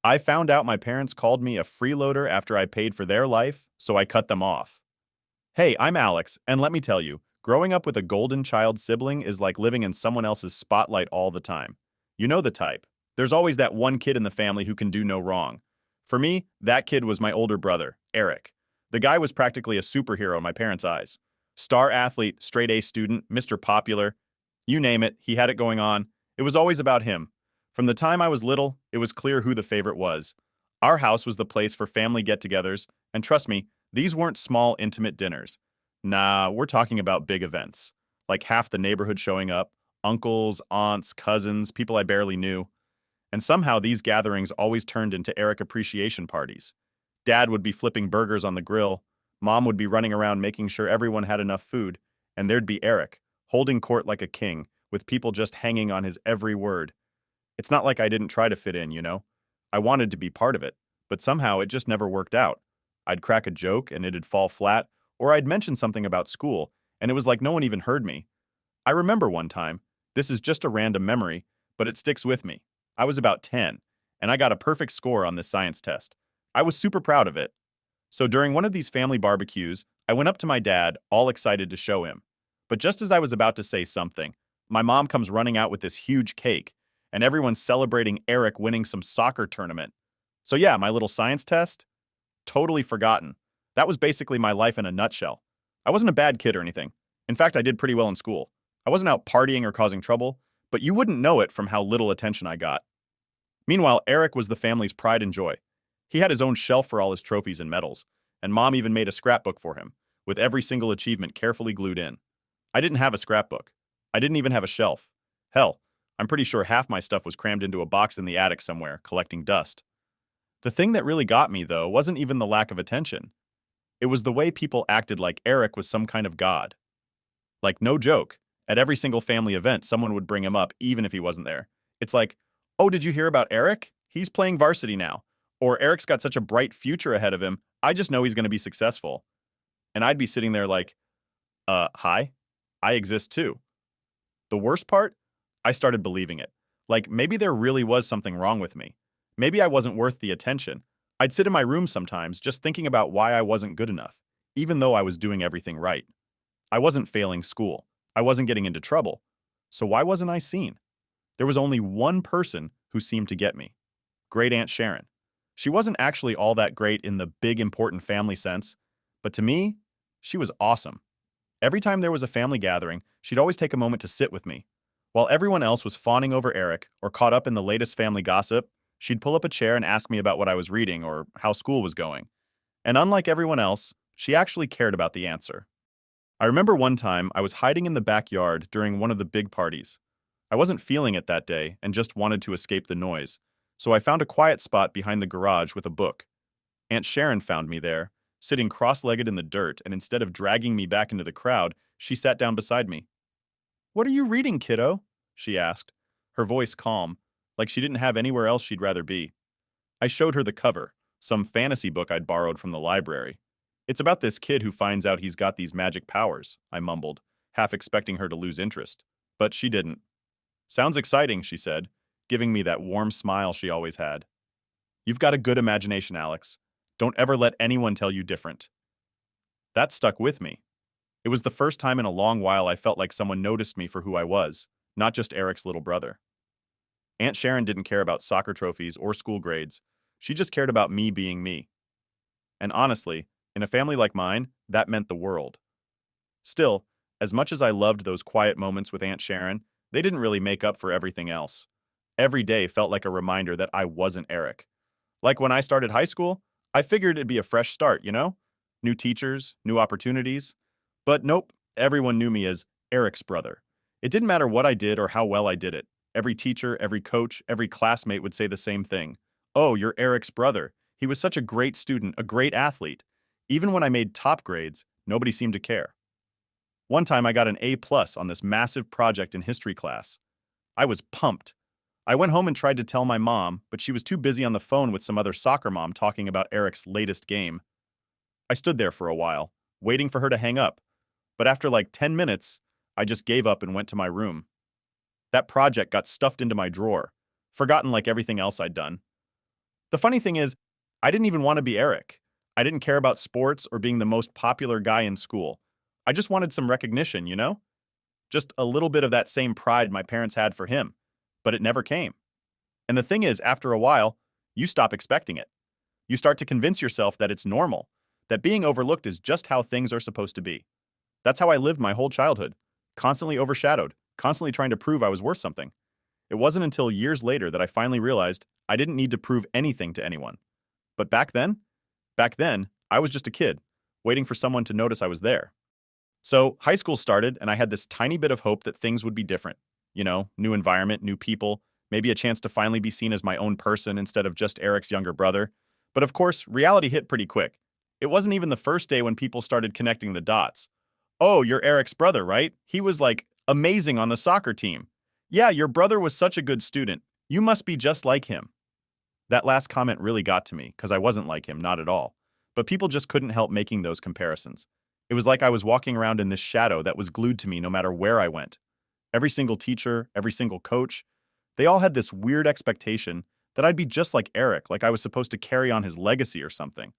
I found out my parents called me a freeloader after I paid for their life, so I cut them off. Hey, I'm Alex, and let me tell you, growing up with a golden child sibling is like living in someone else's spotlight all the time. You know the type. There's always that one kid in the family who can do no wrong. For me, that kid was my older brother, Eric. The guy was practically a superhero in my parents' eyes. Star athlete, straight A student, Mr. Popular. You name it, he had it going on. It was always about him. From the time I was little, it was clear who the favorite was. Our house was the place for family get-togethers, and trust me, these weren't small, intimate dinners. Nah, we're talking about big events. Like half the neighborhood showing up, uncles, aunts, cousins, people I barely knew. And somehow these gatherings always turned into Eric appreciation parties. Dad would be flipping burgers on the grill, Mom would be running around making sure everyone had enough food, and there'd be Eric, holding court like a king, with people just hanging on his every word. It's not like I didn't try to fit in, you know? I wanted to be part of it, but somehow it just never worked out. I'd crack a joke and it'd fall flat, or I'd mention something about school, and it was like no one even heard me. I remember one time, this is just a random memory, but it sticks with me. I was about 10, and I got a perfect score on this science test. I was super proud of it. So during one of these family barbecues, I went up to my dad, all excited to show him. But just as I was about to say something, my mom comes running out with this huge cake, and everyone's celebrating Eric winning some soccer tournament. So yeah, my little science test? Totally forgotten. That was basically my life in a nutshell. I wasn't a bad kid or anything. In fact, I did pretty well in school. I wasn't out partying or causing trouble, but you wouldn't know it from how little attention I got. Meanwhile, Eric was the family's pride and joy. He had his own shelf for all his trophies and medals, and Mom even made a scrapbook for him, with every single achievement carefully glued in. I didn't have a scrapbook. I didn't even have a shelf. Hell, I'm pretty sure half my stuff was crammed into a box in the attic somewhere, collecting dust. The thing that really got me, though, wasn't even the lack of attention. It was the way people acted like Eric was some kind of god. Like, no joke, at every single family event, someone would bring him up even if he wasn't there. It's like, oh, did you hear about Eric? He's playing varsity now. Or Eric's got such a bright future ahead of him, I just know he's going to be successful. And I'd be sitting there like, hi? I exist too. The worst part? I started believing it. Like, maybe there really was something wrong with me. Maybe I wasn't worth the attention. I'd sit in my room sometimes just thinking about why I wasn't good enough, even though I was doing everything right. I wasn't failing school. I wasn't getting into trouble. So why wasn't I seen? There was only one person who seemed to get me. Great Aunt Sharon. She wasn't actually all that great in the big important family sense, but to me, she was awesome. Every time there was a family gathering, she'd always take a moment to sit with me. While everyone else was fawning over Eric or caught up in the latest family gossip, she'd pull up a chair and ask me about what I was reading or how school was going. And unlike everyone else, she actually cared about the answer. I remember one time I was hiding in the backyard during one of the big parties. I wasn't feeling it that day and just wanted to escape the noise, so I found a quiet spot behind the garage with a book. Aunt Sharon found me there, sitting cross-legged in the dirt, and instead of dragging me back into the crowd, she sat down beside me. "What are you reading, kiddo?" she asked, her voice calm, like she didn't have anywhere else she'd rather be. I showed her the cover, some fantasy book I'd borrowed from the library. "It's about this kid who finds out he's got these magic powers," I mumbled, half expecting her to lose interest. But she didn't. "Sounds exciting," she said, giving me that warm smile she always had. "You've got a good imagination, Alex. Don't ever let anyone tell you different." That stuck with me. It was the first time in a long while I felt like someone noticed me for who I was, not just Eric's little brother. Aunt Sharon didn't care about soccer trophies or school grades. She just cared about me being me. And honestly, in a family like mine, that meant the world. Still, as much as I loved those quiet moments with Aunt Sharon, they didn't really make up for everything else. Every day felt like a reminder that I wasn't Eric. Like when I started high school, I figured it'd be a fresh start, you know? New teachers, new opportunities. But nope, everyone knew me as Eric's brother. It didn't matter what I did or how well I did it. Every teacher, every coach, every classmate would say the same thing. "Oh, you're Eric's brother. He was such a great student, a great athlete." Even when I made top grades, nobody seemed to care. One time I got an A+ on this massive project in history class. I was pumped. I went home and tried to tell my mom, but she was too busy on the phone with some other soccer mom talking about Eric's latest game. I stood there for a while, waiting for her to hang up, but after like 10 minutes, I just gave up and went to my room. That project got stuffed into my drawer, forgotten like everything else I'd done. The funny thing is, I didn't even want to be Eric. I didn't care about sports or being the most popular guy in school. I just wanted some recognition, you know? Just a little bit of that same pride my parents had for him. But it never came. And the thing is, after a while, you stop expecting it. You start to convince yourself that it's normal, that being overlooked is just how things are supposed to be. That's how I lived my whole childhood, constantly overshadowed, constantly trying to prove I was worth something. It wasn't until years later that I finally realized I didn't need to prove anything to anyone. But back then, I was just a kid, waiting for someone to notice I was there. So high school started, and I had this tiny bit of hope that things would be different. You know, new environment, new people, maybe a chance to finally be seen as my own person instead of just Eric's younger brother. But of course, reality hit pretty quick. It wasn't even the first day when people started connecting the dots. Oh, you're Eric's brother, right? He was like amazing on the soccer team. Yeah, your brother was such a good student. You must be just like him. That last comment really got to me because I wasn't like him, not at all. But people just couldn't help making those comparisons. It was like I was walking around in this shadow that was glued to me no matter where I went. Every single teacher, every single coach, they all had this weird expectation that I'd be just like Eric, like I was supposed to carry on his legacy or something.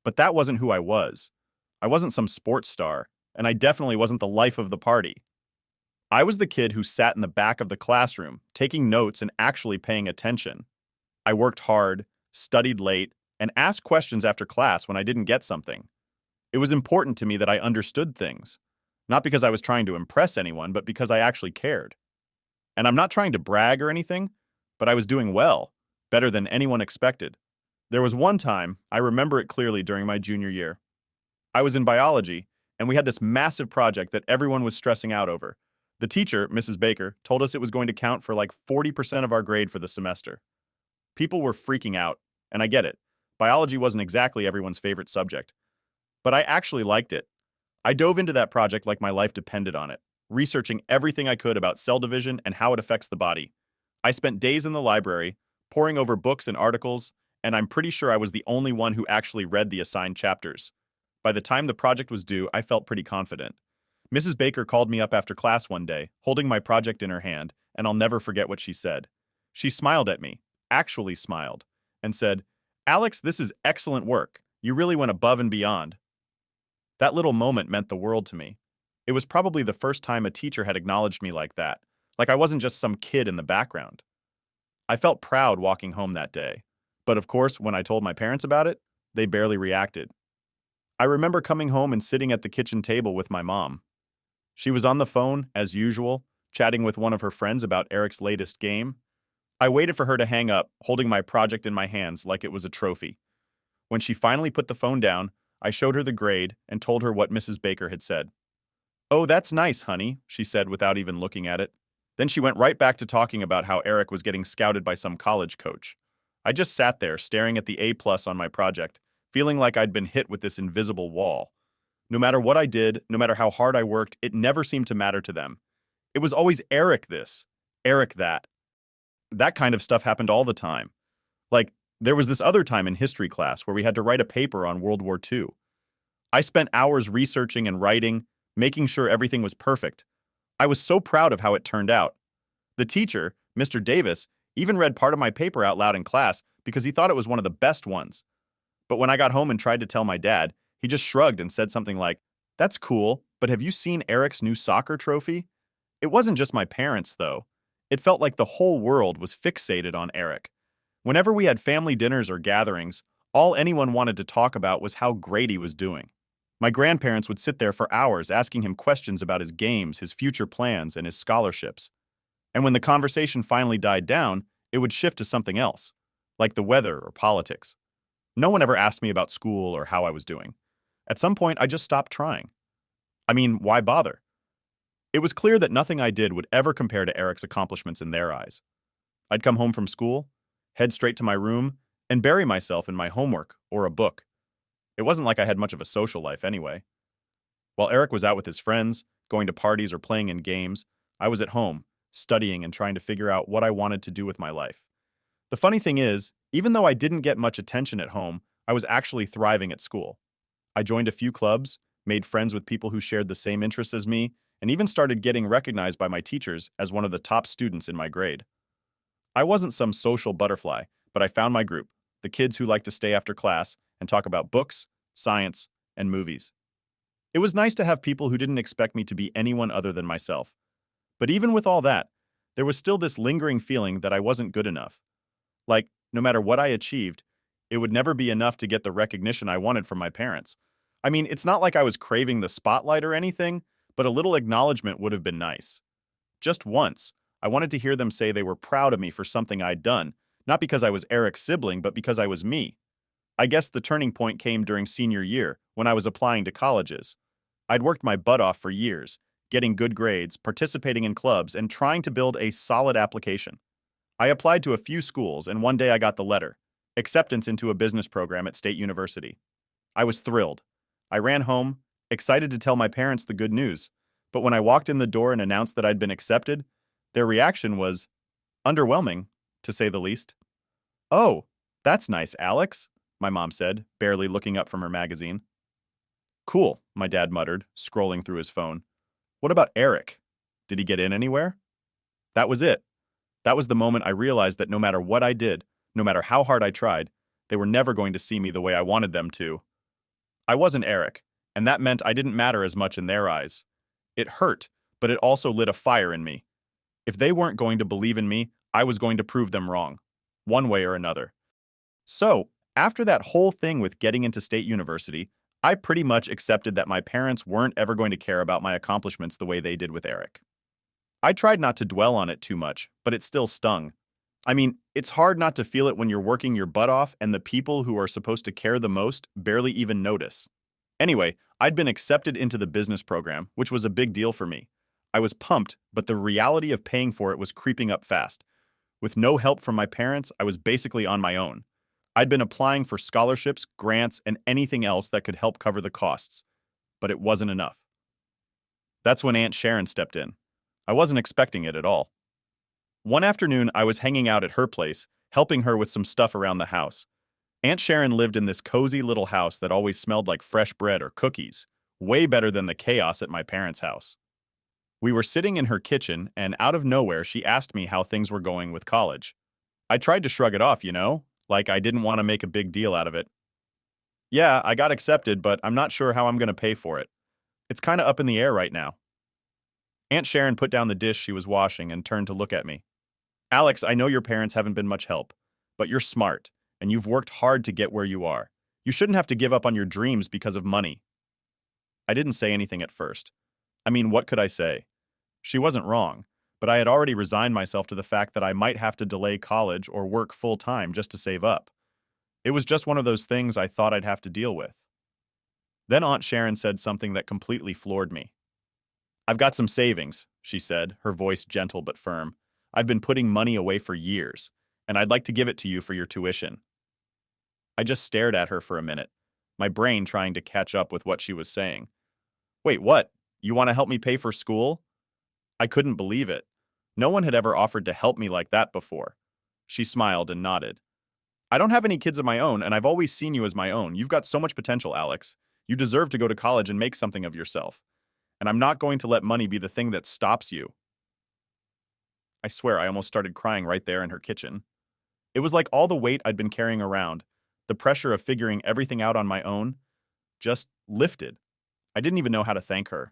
But that wasn't who I was. I wasn't some sports star, and I definitely wasn't the life of the party. I was the kid who sat in the back of the classroom, taking notes and actually paying attention. I worked hard, studied late, and asked questions after class when I didn't get something. It was important to me that I understood things, not because I was trying to impress anyone, but because I actually cared. And I'm not trying to brag or anything, but I was doing well, better than anyone expected. There was one time, I remember it clearly during my junior year. I was in biology, and we had this massive project that everyone was stressing out over. The teacher, Mrs. Baker, told us it was going to count for like 40% of our grade for the semester. People were freaking out, and I get it. Biology wasn't exactly everyone's favorite subject. But I actually liked it. I dove into that project like my life depended on it, researching everything I could about cell division and how it affects the body. I spent days in the library, poring over books and articles, and I'm pretty sure I was the only one who actually read the assigned chapters. By the time the project was due, I felt pretty confident. Mrs. Baker called me up after class one day, holding my project in her hand, and I'll never forget what she said. She smiled at me, actually smiled, and said, "Alex, this is excellent work. You really went above and beyond." That little moment meant the world to me. It was probably the first time a teacher had acknowledged me like I wasn't just some kid in the background. I felt proud walking home that day. But of course, when I told my parents about it, they barely reacted. I remember coming home and sitting at the kitchen table with my mom. She was on the phone, as usual, chatting with one of her friends about Eric's latest game. I waited for her to hang up, holding my project in my hands like it was a trophy. When she finally put the phone down, I showed her the grade and told her what Mrs. Baker had said. "Oh, that's nice, honey," she said without even looking at it. Then she went right back to talking about how Eric was getting scouted by some college coach. I just sat there staring at the A+ on my project, feeling like I'd been hit with this invisible wall. No matter what I did, no matter how hard I worked, it never seemed to matter to them. It was always Eric this, Eric that. That kind of stuff happened all the time. Like, there was this other time in history class where we had to write a paper on World War II. I spent hours researching and writing, making sure everything was perfect. I was so proud of how it turned out. The teacher, Mr. Davis, even read part of my paper out loud in class because he thought it was one of the best ones. But when I got home and tried to tell my dad, he just shrugged and said something like, "That's cool, but have you seen Eric's new soccer trophy?" It wasn't just my parents, though. It felt like the whole world was fixated on Eric. Whenever we had family dinners or gatherings, all anyone wanted to talk about was how great he was doing. My grandparents would sit there for hours asking him questions about his games, his future plans, and his scholarships. And when the conversation finally died down, it would shift to something else, like the weather or politics. No one ever asked me about school or how I was doing. At some point, I just stopped trying. I mean, why bother? It was clear that nothing I did would ever compare to Eric's accomplishments in their eyes. I'd come home from school, head straight to my room, and bury myself in my homework or a book. It wasn't like I had much of a social life anyway. While Eric was out with his friends, going to parties or playing in games, I was at home, studying and trying to figure out what I wanted to do with my life. The funny thing is, even though I didn't get much attention at home, I was actually thriving at school. I joined a few clubs, made friends with people who shared the same interests as me, and even started getting recognized by my teachers as one of the top students in my grade. I wasn't some social butterfly, but I found my group, the kids who like to stay after class and talk about books, science, and movies. It was nice to have people who didn't expect me to be anyone other than myself. But even with all that, there was still this lingering feeling that I wasn't good enough. Like, no matter what I achieved, it would never be enough to get the recognition I wanted from my parents. I mean, it's not like I was craving the spotlight or anything, but a little acknowledgement would have been nice. Just once, I wanted to hear them say they were proud of me for something I'd done, not because I was Eric's sibling, but because I was me. I guess the turning point came during senior year, when I was applying to colleges. I'd worked my butt off for years, getting good grades, participating in clubs, and trying to build a solid application. I applied to a few schools, and one day I got the letter, acceptance into a business program at State University. I was thrilled. I ran home, excited to tell my parents the good news, but when I walked in the door and announced that I'd been accepted, their reaction was underwhelming, to say the least. "Oh, that's nice, Alex," my mom said, barely looking up from her magazine. "Cool," my dad muttered, scrolling through his phone. "What about Eric? Did he get in anywhere?" That was it. That was the moment I realized that no matter what I did, no matter how hard I tried, they were never going to see me the way I wanted them to. I wasn't Eric, and that meant I didn't matter as much in their eyes. It hurt, but it also lit a fire in me. If they weren't going to believe in me, I was going to prove them wrong, one way or another. So, after that whole thing with getting into State University, I pretty much accepted that my parents weren't ever going to care about my accomplishments the way they did with Eric. I tried not to dwell on it too much, but it still stung. I mean, it's hard not to feel it when you're working your butt off and the people who are supposed to care the most barely even notice. Anyway, I'd been accepted into the business program, which was a big deal for me. I was pumped, but the reality of paying for it was creeping up fast. With no help from my parents, I was basically on my own. I'd been applying for scholarships, grants, and anything else that could help cover the costs, but it wasn't enough. That's when Aunt Sharon stepped in. I wasn't expecting it at all. One afternoon, I was hanging out at her place, helping her with some stuff around the house. Aunt Sharon lived in this cozy little house that always smelled like fresh bread or cookies, way better than the chaos at my parents' house. We were sitting in her kitchen, and out of nowhere, she asked me how things were going with college. I tried to shrug it off, like I didn't want to make a big deal out of it. "Yeah, I got accepted, but I'm not sure how I'm going to pay for it. It's kind of up in the air right now." Aunt Sharon put down the dish she was washing and turned to look at me. "Alex, I know your parents haven't been much help, but you're smart, and you've worked hard to get where you are. You shouldn't have to give up on your dreams because of money." I didn't say anything at first. I mean, what could I say? She wasn't wrong, but I had already resigned myself to the fact that I might have to delay college or work full-time just to save up. It was just one of those things I thought I'd have to deal with. Then Aunt Sharon said something that completely floored me. "I've got some savings," she said, her voice gentle but firm. "I've been putting money away for years, and I'd like to give it to you for your tuition." I just stared at her for a minute, my brain trying to catch up with what she was saying. "Wait, what? You want to help me pay for school?" I couldn't believe it. No one had ever offered to help me like that before. She smiled and nodded. "I don't have any kids of my own, and I've always seen you as my own. You've got so much potential, Alex. You deserve to go to college and make something of yourself. And I'm not going to let money be the thing that stops you." I swear I almost started crying right there in her kitchen. It was like all the weight I'd been carrying around, the pressure of figuring everything out on my own, just lifted. I didn't even know how to thank her.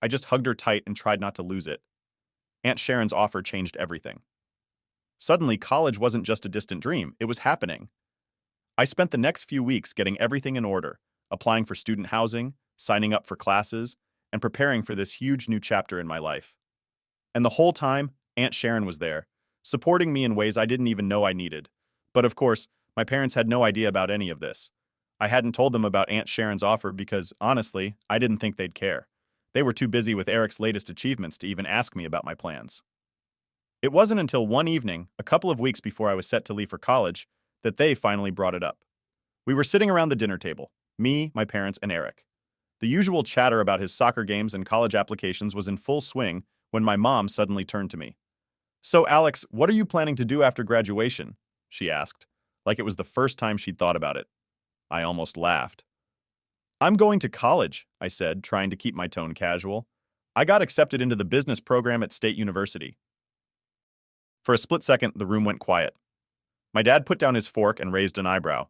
I just hugged her tight and tried not to lose it. Aunt Sharon's offer changed everything. Suddenly, college wasn't just a distant dream, it was happening. I spent the next few weeks getting everything in order, applying for student housing, signing up for classes, and preparing for this huge new chapter in my life. And the whole time, Aunt Sharon was there, supporting me in ways I didn't even know I needed. But of course, my parents had no idea about any of this. I hadn't told them about Aunt Sharon's offer because, honestly, I didn't think they'd care. They were too busy with Eric's latest achievements to even ask me about my plans. It wasn't until one evening, a couple of weeks before I was set to leave for college, that they finally brought it up. We were sitting around the dinner table, me, my parents, and Eric. The usual chatter about his soccer games and college applications was in full swing when my mom suddenly turned to me. "So, Alex, what are you planning to do after graduation?" she asked, like it was the first time she'd thought about it. I almost laughed. "I'm going to college," I said, trying to keep my tone casual. "I got accepted into the business program at State University." For a split second, the room went quiet. My dad put down his fork and raised an eyebrow.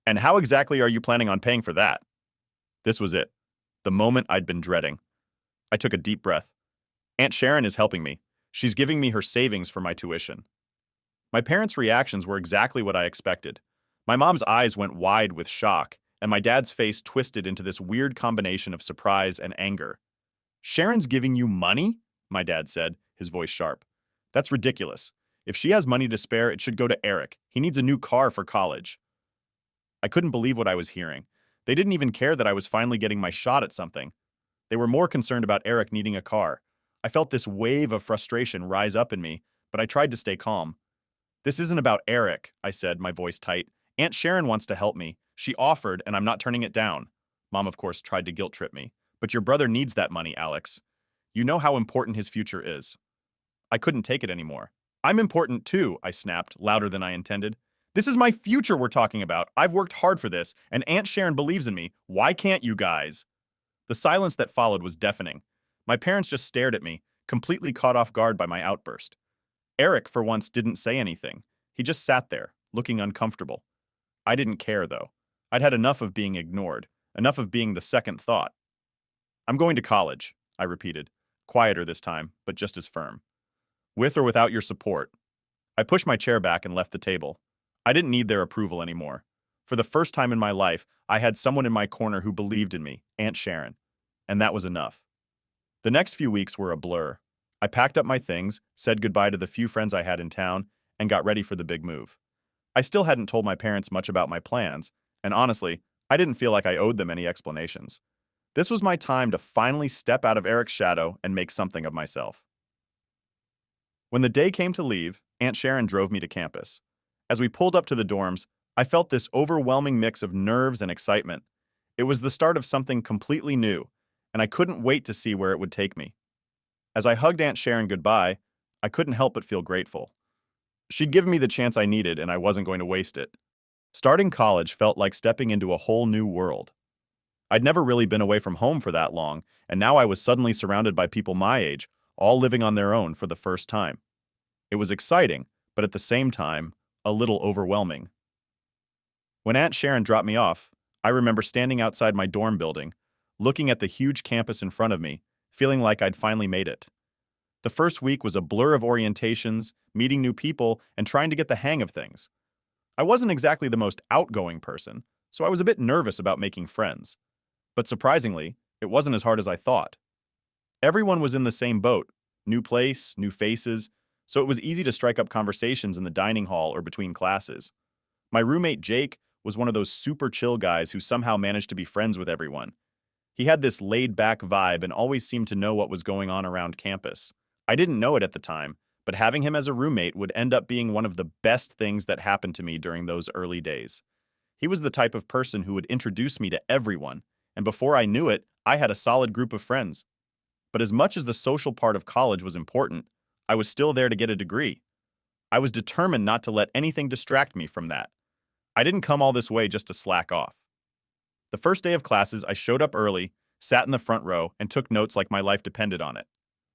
And how exactly are you planning on paying for that? This was it. The moment I'd been dreading. I took a deep breath. Aunt Sharon is helping me. She's giving me her savings for my tuition. My parents' reactions were exactly what I expected. My mom's eyes went wide with shock, and my dad's face twisted into this weird combination of surprise and anger. Sharon's giving you money? My dad said, his voice sharp. That's ridiculous. If she has money to spare, it should go to Eric. He needs a new car for college. I couldn't believe what I was hearing. They didn't even care that I was finally getting my shot at something. They were more concerned about Eric needing a car. I felt this wave of frustration rise up in me, but I tried to stay calm. This isn't about Eric, I said, my voice tight. Aunt Sharon wants to help me. She offered, and I'm not turning it down. Mom, of course, tried to guilt-trip me. But your brother needs that money, Alex. You know how important his future is. I couldn't take it anymore. I'm important too, I snapped, louder than I intended. This is my future we're talking about. I've worked hard for this, and Aunt Sharon believes in me. Why can't you guys? The silence that followed was deafening. My parents just stared at me, completely caught off guard by my outburst. Eric, for once, didn't say anything. He just sat there, looking uncomfortable. I didn't care, though. I'd had enough of being ignored, enough of being the second thought. I'm going to college, I repeated, quieter this time, but just as firm. With or without your support. I pushed my chair back and left the table. I didn't need their approval anymore. For the first time in my life, I had someone in my corner who believed in me, Aunt Sharon. And that was enough. The next few weeks were a blur. I packed up my things, said goodbye to the few friends I had in town, and got ready for the big move. I still hadn't told my parents much about my plans, and honestly, I didn't feel like I owed them any explanations. This was my time to finally step out of Eric's shadow and make something of myself. When the day came to leave, Aunt Sharon drove me to campus. As we pulled up to the dorms, I felt this overwhelming mix of nerves and excitement. It was the start of something completely new, and I couldn't wait to see where it would take me. As I hugged Aunt Sharon goodbye, I couldn't help but feel grateful. She'd given me the chance I needed, and I wasn't going to waste it. Starting college felt like stepping into a whole new world. I'd never really been away from home for that long, and now I was suddenly surrounded by people my age, all living on their own for the first time. It was exciting, but at the same time, a little overwhelming. When Aunt Sharon dropped me off, I remember standing outside my dorm building, looking at the huge campus in front of me, feeling like I'd finally made it. The first week was a blur of orientations, meeting new people, and trying to get the hang of things. I wasn't exactly the most outgoing person, so I was a bit nervous about making friends. But surprisingly, it wasn't as hard as I thought. Everyone was in the same boat, new place, new faces, so it was easy to strike up conversations in the dining hall or between classes. My roommate Jake was one of those super chill guys who somehow managed to be friends with everyone. He had this laid-back vibe and always seemed to know what was going on around campus. I didn't know it at the time, but having him as a roommate would end up being one of the best things that happened to me during those early days. He was the type of person who would introduce me to everyone, and before I knew it, I had a solid group of friends. But as much as the social part of college was important, I was still there to get a degree. I was determined not to let anything distract me from that. I didn't come all this way just to slack off. The first day of classes, I showed up early, sat in the front row, and took notes like my life depended on it.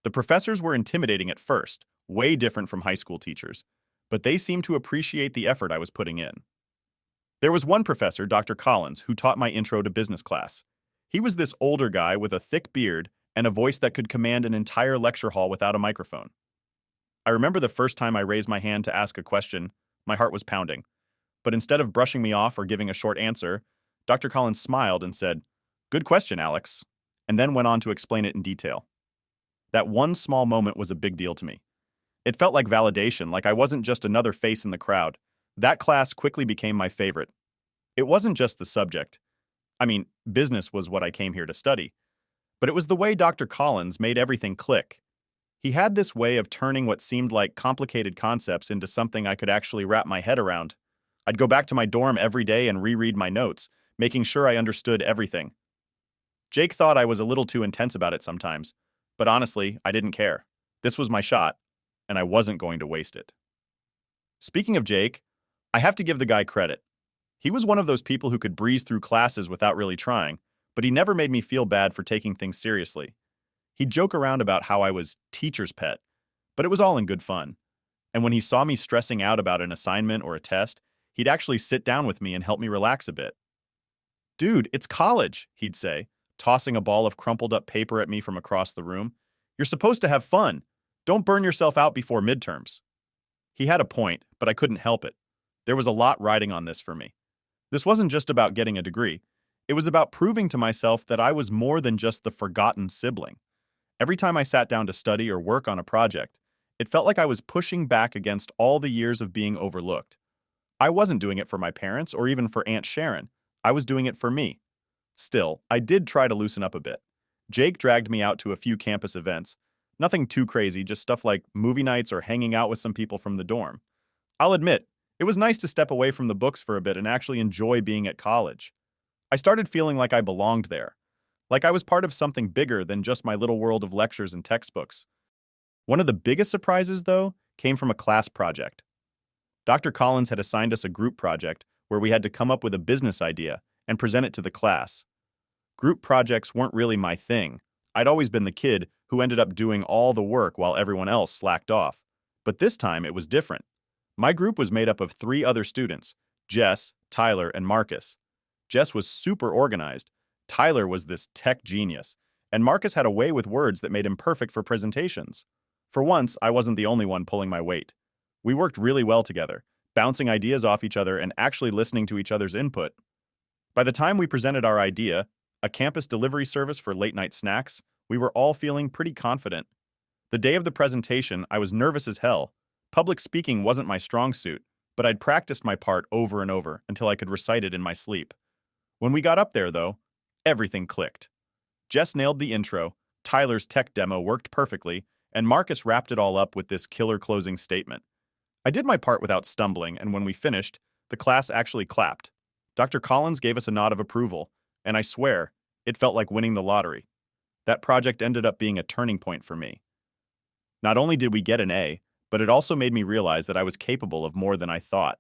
The professors were intimidating at first, way different from high school teachers, but they seemed to appreciate the effort I was putting in. There was one professor, Dr. Collins, who taught my intro to business class. He was this older guy with a thick beard and a voice that could command an entire lecture hall without a microphone. I remember the first time I raised my hand to ask a question, my heart was pounding. But instead of brushing me off or giving a short answer, Dr. Collins smiled and said, "Good question, Alex," and then went on to explain it in detail. That one small moment was a big deal to me. It felt like validation, like I wasn't just another face in the crowd. That class quickly became my favorite. It wasn't just the subject. I mean, business was what I came here to study. But it was the way Dr. Collins made everything click. He had this way of turning what seemed like complicated concepts into something I could actually wrap my head around. I'd go back to my dorm every day and reread my notes, making sure I understood everything. Jake thought I was a little too intense about it sometimes, but honestly, I didn't care. This was my shot, and I wasn't going to waste it. Speaking of Jake, I have to give the guy credit. He was one of those people who could breeze through classes without really trying, but he never made me feel bad for taking things seriously. He'd joke around about how I was teacher's pet, but it was all in good fun. And when he saw me stressing out about an assignment or a test, he'd actually sit down with me and help me relax a bit. "Dude, it's college," he'd say, tossing a ball of crumpled up paper at me from across the room. "You're supposed to have fun. Don't burn yourself out before midterms." He had a point, but I couldn't help it. There was a lot riding on this for me. This wasn't just about getting a degree. It was about proving to myself that I was more than just the forgotten sibling. Every time I sat down to study or work on a project, it felt like I was pushing back against all the years of being overlooked. I wasn't doing it for my parents or even for Aunt Sharon. I was doing it for me. Still, I did try to loosen up a bit. Jake dragged me out to a few campus events. Nothing too crazy, just stuff like movie nights or hanging out with some people from the dorm. I'll admit, it was nice to step away from the books for a bit and actually enjoy being at college. I started feeling like I belonged there, like I was part of something bigger than just my little world of lectures and textbooks. One of the biggest surprises, though, came from a class project. Dr. Collins had assigned us a group project where we had to come up with a business idea and present it to the class. Group projects weren't really my thing. I'd always been the kid who ended up doing all the work while everyone else slacked off. But this time it was different. My group was made up of 3 other students: Jess, Tyler, and Marcus. Jess was super organized, Tyler was this tech genius, and Marcus had a way with words that made him perfect for presentations. For once, I wasn't the only one pulling my weight. We worked really well together, bouncing ideas off each other and actually listening to each other's input. By the time we presented our idea, a campus delivery service for late-night snacks, we were all feeling pretty confident. The day of the presentation, I was nervous as hell. Public speaking wasn't my strong suit, but I'd practiced my part over and over until I could recite it in my sleep. When we got up there, though, everything clicked. Jess nailed the intro, Tyler's tech demo worked perfectly, and Marcus wrapped it all up with this killer closing statement. I did my part without stumbling, and when we finished, the class actually clapped. Dr. Collins gave us a nod of approval, and I swear, it felt like winning the lottery. That project ended up being a turning point for me. Not only did we get an A, but it also made me realize that I was capable of more than I thought.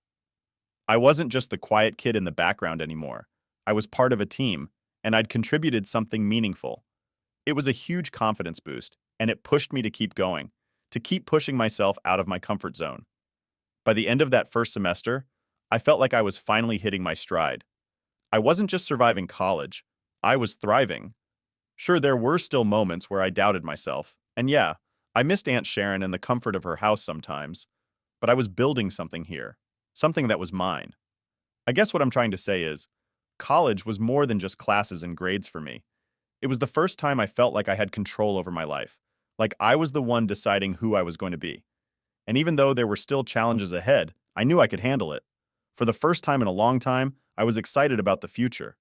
I wasn't just the quiet kid in the background anymore. I was part of a team, and I'd contributed something meaningful. It was a huge confidence boost, and it pushed me to keep going, to keep pushing myself out of my comfort zone. By the end of that first semester, I felt like I was finally hitting my stride. I wasn't just surviving college, I was thriving. Sure, there were still moments where I doubted myself, and yeah, I missed Aunt Sharon and the comfort of her house sometimes, but I was building something here, something that was mine. I guess what I'm trying to say is, college was more than just classes and grades for me. It was the first time I felt like I had control over my life, like I was the one deciding who I was going to be. And even though there were still challenges ahead, I knew I could handle it. For the first time in a long time, I was excited about the future.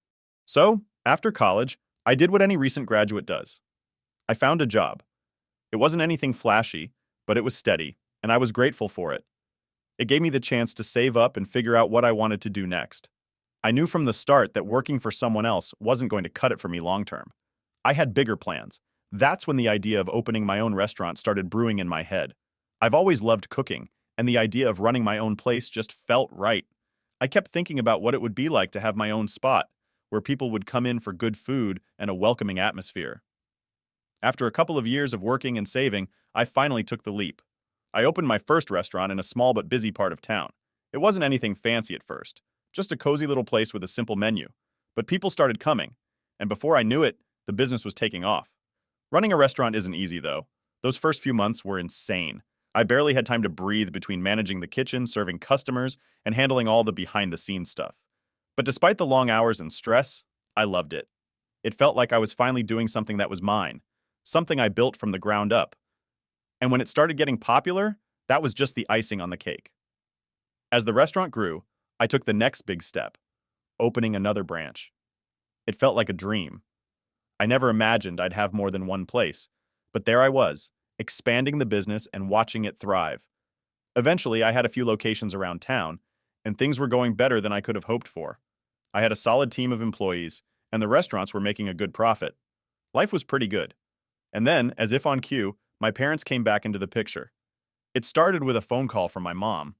So, after college, I did what any recent graduate does. I found a job. It wasn't anything flashy, but it was steady, and I was grateful for it. It gave me the chance to save up and figure out what I wanted to do next. I knew from the start that working for someone else wasn't going to cut it for me long term. I had bigger plans. That's when the idea of opening my own restaurant started brewing in my head. I've always loved cooking, and the idea of running my own place just felt right. I kept thinking about what it would be like to have my own spot, where people would come in for good food and a welcoming atmosphere. After a couple of years of working and saving, I finally took the leap. I opened my first restaurant in a small but busy part of town. It wasn't anything fancy at first, just a cozy little place with a simple menu. But people started coming, and before I knew it, the business was taking off. Running a restaurant isn't easy, though. Those first few months were insane. I barely had time to breathe between managing the kitchen, serving customers, and handling all the behind-the-scenes stuff. But despite the long hours and stress, I loved it. It felt like I was finally doing something that was mine, something I built from the ground up. And when it started getting popular, that was just the icing on the cake. As the restaurant grew, I took the next big step, opening another branch. It felt like a dream. I never imagined I'd have more than one place, but there I was, expanding the business and watching it thrive. Eventually, I had a few locations around town, and things were going better than I could have hoped for. I had a solid team of employees, and the restaurants were making a good profit. Life was pretty good. And then, as if on cue, my parents came back into the picture. It started with a phone call from my mom.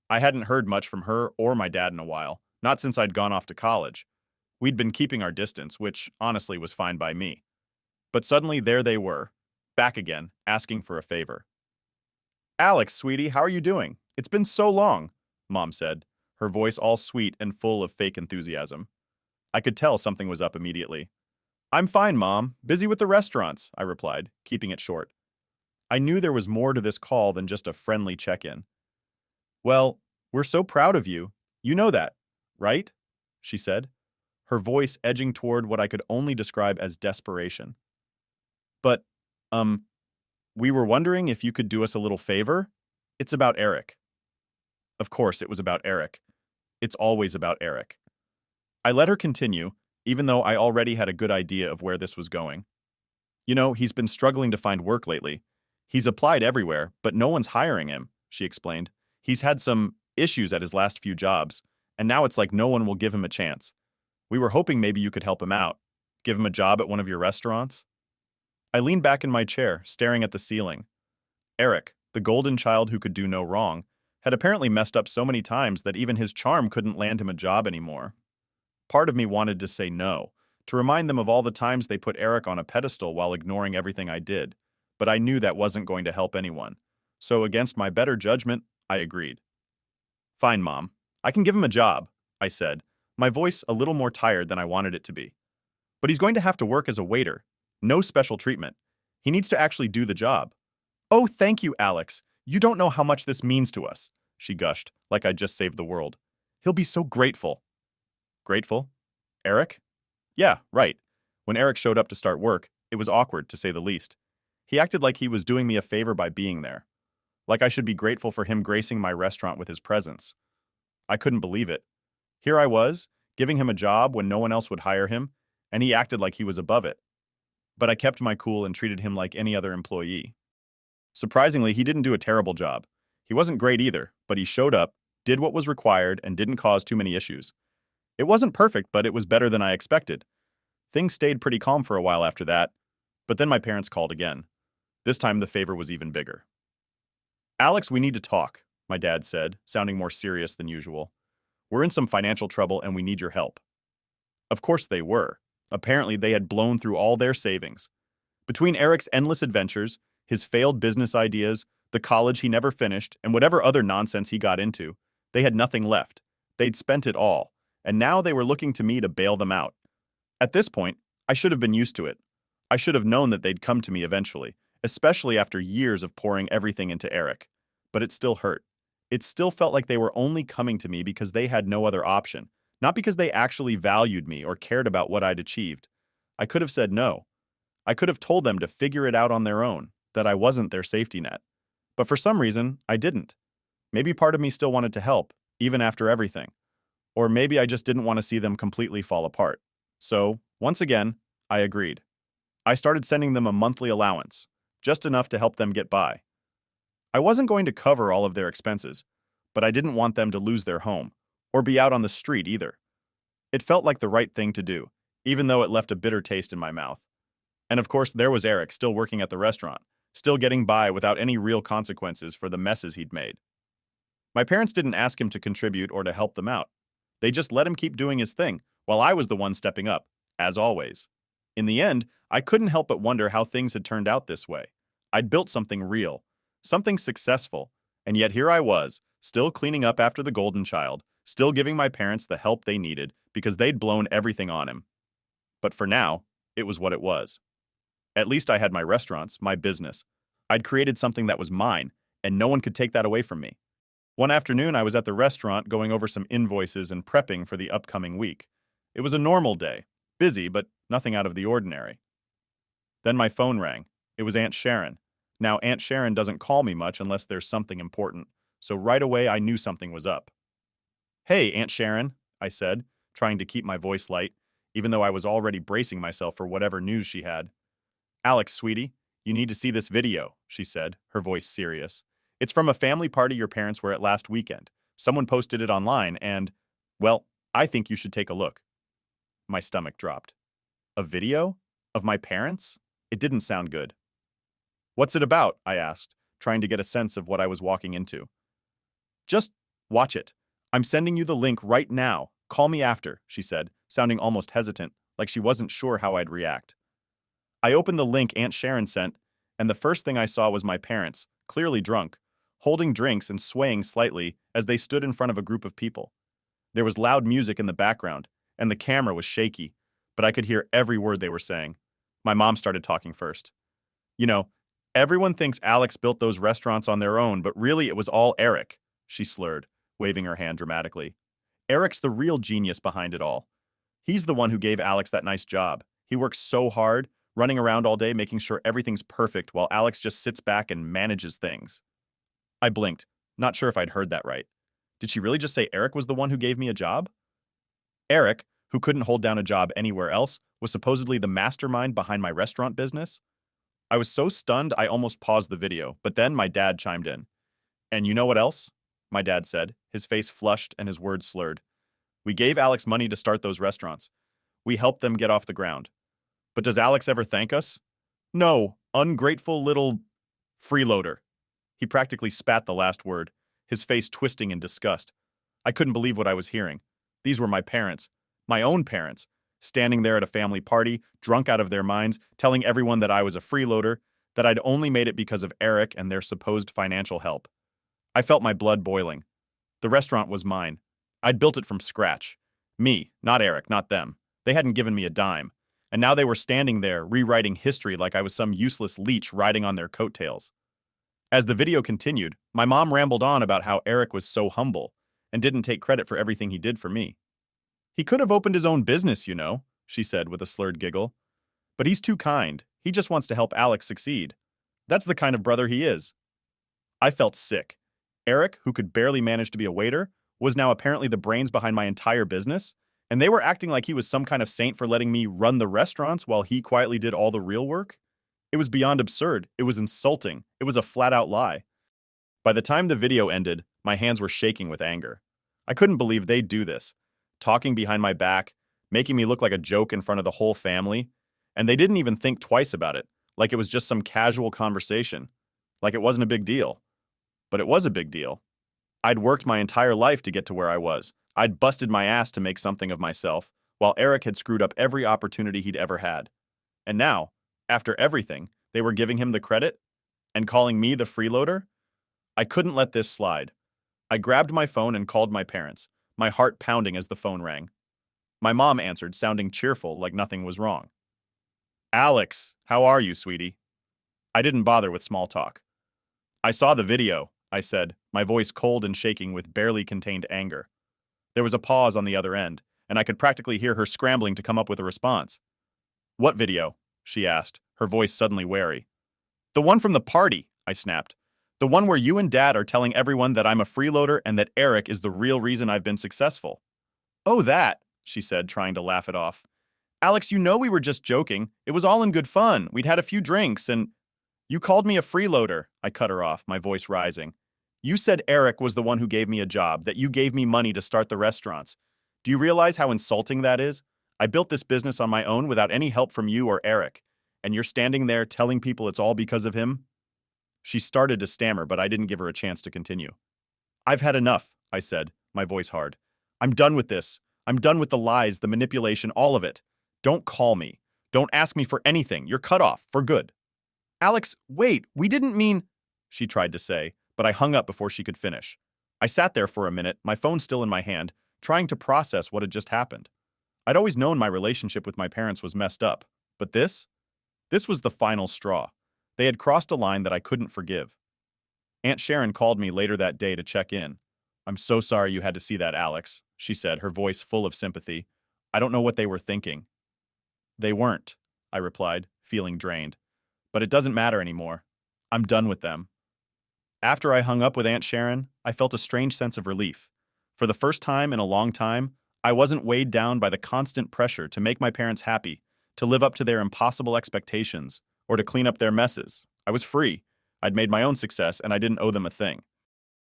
I hadn't heard much from her or my dad in a while, not since I'd gone off to college. We'd been keeping our distance, which honestly was fine by me. But suddenly there they were, back again, asking for a favor. Alex, sweetie, how are you doing? It's been so long, Mom said, her voice all sweet and full of fake enthusiasm. I could tell something was up immediately. I'm fine, Mom. Busy with the restaurants, I replied, keeping it short. I knew there was more to this call than just a friendly check-in. Well, we're so proud of you. You know that, right? She said, her voice edging toward what I could only describe as desperation. But, um, we were wondering if you could do us a little favor? It's about Eric. Of course, it was about Eric. It's always about Eric. I let her continue, even though I already had a good idea of where this was going. You know, he's been struggling to find work lately. He's applied everywhere, but no one's hiring him, she explained. He's had some issues at his last few jobs, and now it's like no one will give him a chance. We were hoping maybe you could help him out. Give him a job at one of your restaurants? I leaned back in my chair, staring at the ceiling. Eric, the golden child who could do no wrong, had apparently messed up so many times that even his charm couldn't land him a job anymore. Part of me wanted to say no, to remind them of all the times they put Eric on a pedestal while ignoring everything I did, but I knew that wasn't going to help anyone. So against my better judgment, I agreed. Fine, Mom. I can give him a job, I said, my voice a little more tired than I wanted it to be. But he's going to have to work as a waiter. No special treatment. He needs to actually do the job. Oh, thank you, Alex. You don't know how much this means to us, she gushed, like I'd just saved the world. He'll be so grateful. Grateful? Eric? Yeah, right. When Eric showed up to start work, it was awkward, to say the least. He acted like he was doing me a favor by being there. Like I should be grateful for him gracing my restaurant with his presence. I couldn't believe it. Here I was, giving him a job when no one else would hire him, and he acted like he was above it. But I kept my cool and treated him like any other employee. Surprisingly, he didn't do a terrible job. He wasn't great either, but he showed up, did what was required, and didn't cause too many issues. It wasn't perfect, but it was better than I expected. Things stayed pretty calm for a while after that, but then my parents called again. This time the favor was even bigger. Alex, we need to talk, my dad said, sounding more serious than usual. We're in some financial trouble and we need your help. Of course they were. Apparently they had blown through all their savings. Between Eric's endless adventures, his failed business ideas, the college he never finished, and whatever other nonsense he got into, they had nothing left. They'd spent it all, and now they were looking to me to bail them out. At this point, I should have been used to it. I should have known that they'd come to me eventually, especially after years of pouring everything into Eric. But it still hurt. It still felt like they were only coming to me because they had no other option, not because they actually valued me or cared about what I'd achieved. I could have said no. I could have told them to figure it out on their own, that I wasn't their safety net. But for some reason, I didn't. Maybe part of me still wanted to help, even after everything. Or maybe I just didn't want to see them completely fall apart. So, once again, I agreed. I started sending them a monthly allowance, just enough to help them get by. I wasn't going to cover all of their expenses, but I didn't want them to lose their home, or be out on the street either. It felt like the right thing to do, even though it left a bitter taste in my mouth. And of course, there was Eric still working at the restaurant, still getting by without any real consequences for the messes he'd made. My parents didn't ask him to contribute or to help them out. They just let him keep doing his thing, while I was the one stepping up, as always. In the end, I couldn't help but wonder how things had turned out this way. I'd built something real, something successful, and yet here I was, still cleaning up after the golden child, still giving my parents the help they needed because they'd blown everything on him. But for now, it was what it was. At least I had my restaurants, my business. I'd created something that was mine, and no one could take that away from me. One afternoon, I was at the restaurant going over some invoices and prepping for the upcoming week. It was a normal day, busy, but nothing out of the ordinary. Then my phone rang. It was Aunt Sharon. Now, Aunt Sharon doesn't call me much unless there's something important, so right away I knew something was up. Hey, Aunt Sharon, I said, trying to keep my voice light, even though I was already bracing myself for whatever news she had. Alex, sweetie, you need to see this video, she said, her voice serious. It's from a family party your parents were at last weekend. Someone posted it online and, well, I think you should take a look. My stomach dropped. A video? Of my parents? It didn't sound good. What's it about? I asked, trying to get a sense of what I was walking into. Just watch it. I'm sending you the link right now. Call me after, she said, sounding almost hesitant, like she wasn't sure how I'd react. I opened the link Aunt Sharon sent, and the first thing I saw was my parents, clearly drunk, holding drinks and swaying slightly as they stood in front of a group of people. There was loud music in the background, and the camera was shaky, but I could hear every word they were saying. My mom started talking first. You know, everyone thinks Alex built those restaurants on their own, but really it was all Eric, she slurred, waving her hand dramatically. Eric's the real genius behind it all. He's the one who gave Alex that nice job. He works so hard, running around all day making sure everything's perfect while Alex just sits back and manages things. I blinked, not sure if I'd heard that right. Did she really just say Eric was the one who gave me a job? Eric, who couldn't hold down a job anywhere else, was supposedly the mastermind behind my restaurant business? I was so stunned I almost paused the video, but then my dad chimed in. And you know what else? My dad said, his face flushed and his words slurred. We gave Alex money to start those restaurants. We helped them get off the ground. But does Alex ever thank us? No, ungrateful little freeloader. He practically spat the last word, his face twisting in disgust. I couldn't believe what I was hearing. These were my parents, my own parents, standing there at a family party, drunk out of their minds, telling everyone that I was a freeloader, that I'd only made it because of Eric and their supposed financial help. I felt my blood boiling. The restaurant was mine. I'd built it from scratch. Me, not Eric, not them. They hadn't given me a dime. And now they were standing there, rewriting history like I was some useless leech riding on their coattails. As the video continued, my mom rambled on about how Eric was so humble and didn't take credit for everything he did for me. He could have opened his own business, you know, she said with a slurred giggle. But he's too kind. He just wants to help Alex succeed. That's the kind of brother he is. I felt sick. Eric, who could barely manage to be a waiter, was now apparently the brains behind my entire business, and they were acting like he was some kind of saint for letting me run the restaurants while he quietly did all the real work. It was beyond absurd. It was insulting. It was a flat-out lie. By the time the video ended, my hands were shaking with anger. I couldn't believe they'd do this, talking behind my back, making me look like a joke in front of the whole family, and they didn't even think twice about it, like it was just some casual conversation, like it wasn't a big deal. But it was a big deal. I'd worked my entire life to get to where I was. I'd busted my ass to make something of myself, while Eric had screwed up every opportunity he'd ever had. And now, after everything, they were giving him the credit and calling me the freeloader? I couldn't let this slide. I grabbed my phone and called my parents, my heart pounding as the phone rang. My mom answered, sounding cheerful, like nothing was wrong. Alex, how are you, sweetie? I didn't bother with small talk. I saw the video, I said, my voice cold and shaking with barely contained anger. There was a pause on the other end, and I could practically hear her scrambling to come up with a response. What video? She asked, her voice suddenly wary. The one from the party, I snapped. The one where you and Dad are telling everyone that I'm a freeloader and that Eric is the real reason I've been successful. Oh, that, she said, trying to laugh it off. Alex, you know we were just joking. It was all in good fun. We'd had a few drinks and... You called me a freeloader, I cut her off, my voice rising. You said Eric was the one who gave me a job, that you gave me money to start the restaurants. Do you realize how insulting that is? I built this business on my own without any help from you or Eric, and you're standing there telling people it's all because of him? She started to stammer, but I didn't give her a chance to continue. I've had enough, I said, my voice hard. I'm done with this. I'm done with the lies, the manipulation, all of it. Don't call me. Don't ask me for anything. You're cut off, for good. Alex, wait, we didn't mean... She tried to say, but I hung up before she could finish. I sat there for a minute, my phone still in my hand, trying to process what had just happened. I'd always known my relationship with my parents was messed up, but this? This was the final straw. They had crossed a line that I couldn't forgive. Aunt Sharon called me later that day to check in. I'm so sorry you had to see that, Alex, she said, her voice full of sympathy. I don't know what they were thinking. They weren't, I replied, feeling drained. But it doesn't matter anymore. I'm done with them. After I hung up with Aunt Sharon, I felt a strange sense of relief. For the first time in a long time, I wasn't weighed down by the constant pressure to make my parents happy, to live up to their impossible expectations, or to clean up their messes. I was free. I'd made my own success, and I didn't owe them a thing.